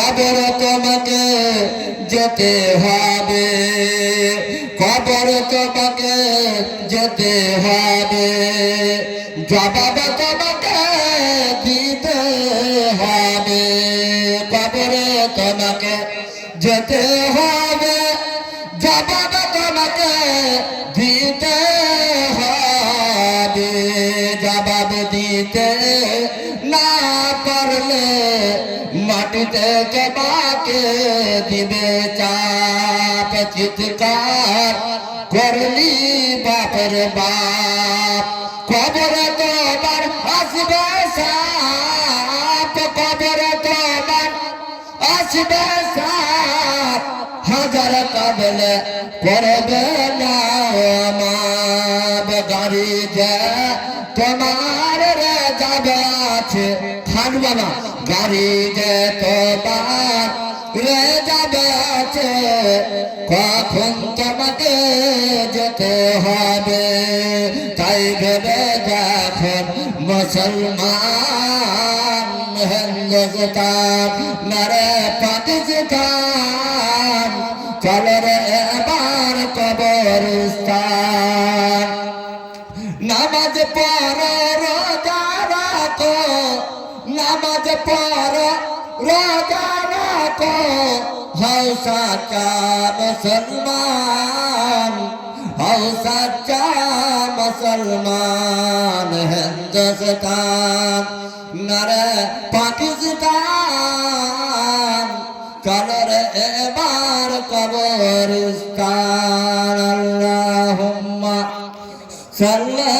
কবর তোমাকে যেতে হবে, কবর তোমাকে যেতে হবে, জবাব তোমাকে দিতে হবে। কবরে তোমাকে যেতে হবে, জবাব তোমাকে দিতে হবে। জবাব দিতে না পারলে মাটিতে তোমাকে দিবে চাপ। চিৎকার করলি বাপের বাপ, কবরে তোমার আসবে সাপ, কবরে তোমার আসবে সাপ। হাজার কাবলে করবে না মাপ। গাড়ি যে তোমার রে যাবে আছে, খান বাবা গাড়ি যে তোমার রে যাবে আছে, কখন তোমাকে যেতে হবে। তাই ভেবে যখন মুসলমান হিন্দুস্তান মেরে পাকিস্তান, চলো রে এবার কবরস্থান। নামাজ পড়ো রোজা রাখো, নামাজ পড়ো রোজা রাখো, হও সাচ্চা মুসলমান, হও সাচ্চা মুসলমান। হিন্দুস্তান নরে পাকিস্তান, চলো রে এবার কবরস্থান। আল্লাহুম্মা সাল্লি